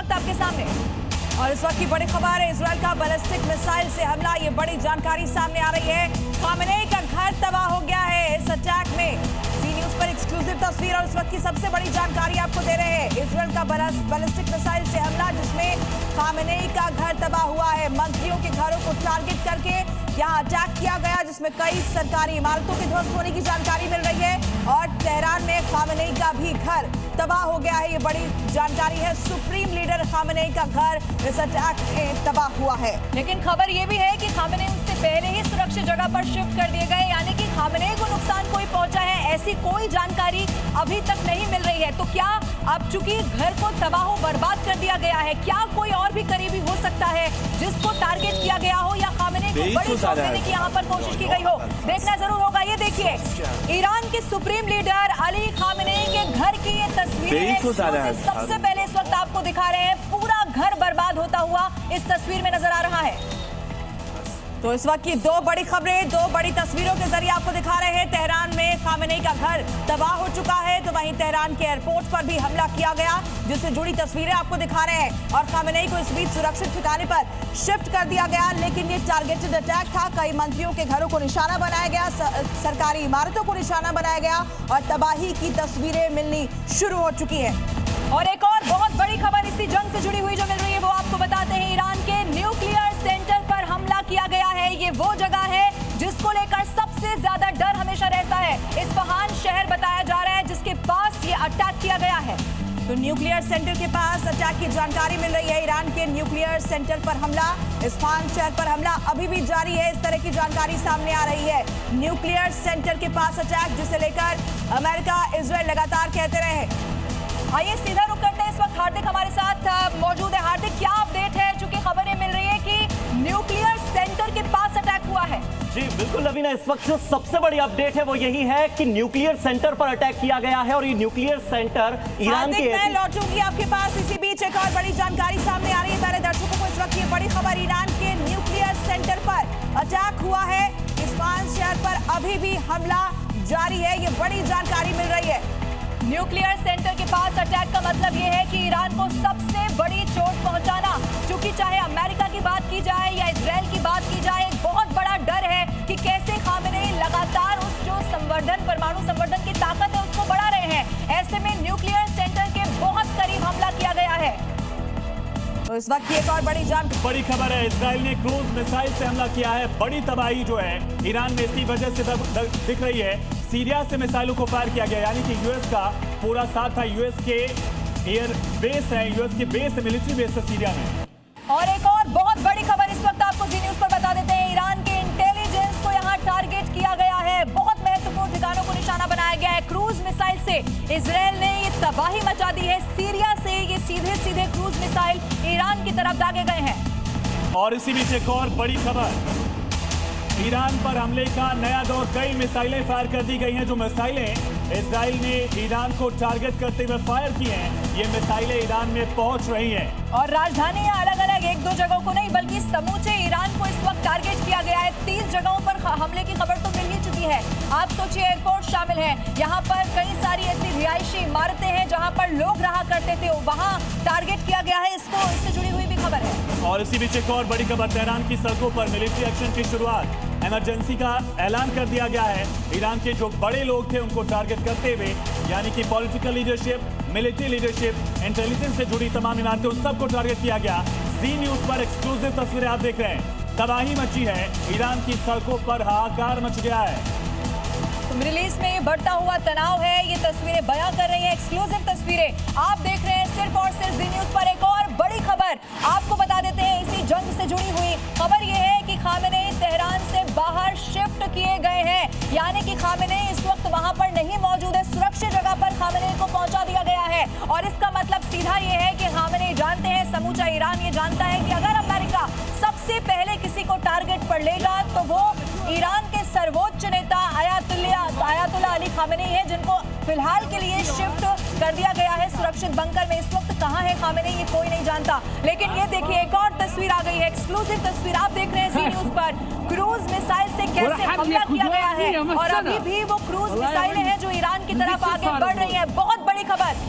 वक्त आपके सामने। और इस वक्त की बड़ी खबर है, इजराइल का बैलिस्टिक मिसाइल से हमला। ये बड़ी जानकारी सामने आ रही है। खामेनेई का घर तबाह हो गया है इस अटैक में। सी न्यूज पर एक्सक्लूसिव तस्वीर और इस वक्त की सबसे बड़ी जानकारी आपको दे रहे हैं। इजराइल का बैलिस्टिक मिसाइल से हमला, जिसमें खामेनेई का घर तबाह हुआ है। मंत्रियों के घरों को टारगेट करके यहाँ अटैक किया गया, जिसमें कई सरकारी इमारतों के ध्वस्त होने की जानकारी मिल रही है। और तेहरान में खामेनेई का भी घर तबाह हो गया है। ये बड़ी जानकारी है। सुप्रीम लीडर खामेनेई का घर इस अटैक में तबाह हुआ है। लेकिन खबर ये भी है कि खामेनेई उससे पहले ही सुरक्षित जगह पर शिफ्ट कर दिए गए, यानी कि खामेनेई को नुकसान कोई पहुंचा है ऐसी कोई जानकारी अभी तक नहीं मिल रही है। तो क्या अब चूंकि घर को तबाह बर्बाद कर दिया गया है, क्या कोई और भी करीबी हो सकता है जिसको टारगेट किया गया हो, या खामेनेई को बड़ी चोट देने की यहाँ पर कोशिश की गई हो? देखना जरूर होगा। ये देखिए, ईरान के सुप्रीम लीडर अली खामेनेई के घर की ये तस्वीरें सबसे पहले इस वक्त आपको दिखा रहे हैं। पूरा घर बर्बाद होता हुआ इस तस्वीर में नजर आ रहा है। तो इस वक्त की दो बड़ी खबरें, दो बड़ी तस्वीरों के जरिए आपको दिखा रहे हैं। तेहरान में खामेनेई का घर तबाह हो चुका है, तो वहीं तेहरान के एयरपोर्ट पर भी हमला किया गया, जिससे जुड़ी तस्वीरें आपको दिखा रहे हैं। और खामेनेई को इस बीच सुरक्षित ठिकाने पर शिफ्ट कर दिया गया, लेकिन ये टारगेटेड अटैक था। कई मंत्रियों के घरों को निशाना बनाया गया, सरकारी इमारतों को निशाना बनाया गया और तबाही की तस्वीरें मिलनी शुरू हो चुकी है। और एक और बहुत बड़ी खबर इसी जंग से जुड़ी हुई जो मिल रही है, वो आपको बताते हैं। ईरान के न्यूक्लियर सेंटर पर हमला किया गया है। ये वो जगह है जिसको लेकर सबसे ज्यादा डर हमेशा रहता है। इस्फहान शहर बताया जा रहा है जिसके पास ये अटैक किया गया है। तो न्यूक्लियर सेंटर के पास अटैक की जानकारी मिल रही है। ईरान के न्यूक्लियर सेंटर पर हमला, इस्फहान शहर पर हमला अभी भी जारी है। इस तरह की जानकारी सामने आ रही है। न्यूक्लियर सेंटर के पास अटैक, जिसे लेकर अमेरिका, इजराइल लगातार कहते रहे। आइए सीधा रुक करते हैं। इस वक्त हार्दिक हमारे साथ मौजूद है। हार्दिक, क्या अपडेट है? चूंकि खबरें मिल रही है कि न्यूक्लियर सेंटर के पास अटैक हुआ है। जी बिल्कुल लवीना, इस वक्त जो सबसे बड़ी अपडेट है वो यही है कि न्यूक्लियर सेंटर पर अटैक किया गया है। और ये न्यूक्लियर सेंटर ईरान के, मैं लौटूंगी आपके पास। इसी बीच एक और बड़ी जानकारी सामने आ रही है सारे दर्शकों को। इस वक्त ये बड़ी खबर, ईरान के न्यूक्लियर सेंटर पर अटैक हुआ है। इस्फहान शहर पर अभी भी हमला जारी है। ये बड़ी जानकारी मिल रही है। न्यूक्लियर सेंटर के पास अटैक का मतलब यह है कि ईरान को सबसे बड़ी चोट पहुंचाना, क्योंकि चाहे अमेरिका की बात की जाए या इजराइल की बात की जाए, एक बहुत बड़ा डर है कि कैसे खामेनेई लगातार उस जो संवर्धन, परमाणु संवर्धन की ताकत है, उसको बढ़ा रहे हैं। ऐसे में न्यूक्लियर सेंटर के बहुत करीब हमला किया गया है। तो इस वक्त की एक और बड़ी खबर है, इजराइल ने क्रूज मिसाइल से हमला किया है। बड़ी तबाही जो है ईरान में इसी वजह से दिख रही है। सीरिया से मिसाइलों को फायर किया गया, यानी कि यूएस का पूरा साथ था। यूएस के एयर बेस है, यूएस की बेस है, मिलिट्री बेस है सीरिया में। और एक और बहुत बड़ी खबर इस वक्त आपको जी न्यूज पर बता देते हैं। ईरान के इंटेलिजेंस को यहाँ टारगेट किया गया है। बहुत महत्वपूर्ण ठिकानों को निशाना बनाया गया है। क्रूज मिसाइल से इजराइल ने ये तबाही मचा दी है। सीरिया से ये सीधे सीधे क्रूज मिसाइल ईरान की तरफ दागे गए हैं। और इसी बीच एक और बड़ी खबर, ईरान पर हमले का नया दौर। कई मिसाइलें फायर कर दी गई हैं। जो मिसाइलें इजराइल ने ईरान को टारगेट करते हुए फायर की हैं, ये मिसाइलें ईरान में पहुंच रही हैं। और राजधानी या अलग अलग एक दो जगहों को नहीं, बल्कि समूचे ईरान को इस वक्त टारगेट किया गया है। 30 जगहों पर हमले की खबर तो मिल ही चुकी है। आप सोचिए, एयरपोर्ट शामिल है, यहाँ पर कई सारी ऐसी रिहायशी इमारतें हैं जहाँ पर लोग रहा करते थे, वहाँ टारगेट किया गया है। इससे जुड़ी हुई भी खबर है। और इसी बीच एक और बड़ी खबर, तेहरान की सड़कों पर मिलिट्री एक्शन की शुरुआत। इमरजेंसी का ऐलान कर दिया गया है। ईरान के जो बड़े लोग थे उनको टारगेट करते हुए, यानी कि political leadership, military leadership, intelligence से जुड़ी तमाम इमारतें, उन सबको टारगेट किया गया। जी न्यूज पर एक्सक्लूसिव तस्वीरें आप देख रहे हैं। तबाही मची है, ईरान की सड़कों पर हाहाकार मच गया है। तो मिडिल ईस्ट में बढ़ता हुआ तनाव है, ये तस्वीरें बयां कर रही हैं। एक्सक्लूसिव तस्वीरें आप देख रहे हैं सिर्फ और सिर्फ जी न्यूज पर। एक और बड़ी खबर आपको बता देते हैं, इसी जंग से जुड़ी हुई खबर यह है कि खामेनेई तेहरान से बाहर शिफ्ट किए गए हैं, यानी कि खामेनेई इस वक्त वहां पर नहीं मौजूद है। सुरक्षित जगह पर खामेनेई को पहुंचा दिया गया है। और इसका मतलब सीधा ये है कि खामेनेई जानते हैं, समूचा ईरान ये जानता है कि अगर अमेरिका सबसे पहले किसी को टारगेट पर लेगा तो वो ईरान के सर्वोच्च नेता आयतुल्लाह अली खामेनेई है, जिनको फिलहाल के लिए शिफ्ट कर दिया गया है सुरक्षित बंकर में। इस वक्त कहां है खामेनेई ये कोई नहीं जानता। लेकिन ये देखिए, एक और तस्वीर आ गई है, एक्सक्लूसिव तस्वीर आप देख रहे हैं जी न्यूज पर। क्रूज मिसाइल से कैसे हमला किया गया है, और अभी भी वो क्रूज मिसाइलें हैं जो ईरान की तरफ आगे बढ़ रही है। बहुत बड़ी खबर।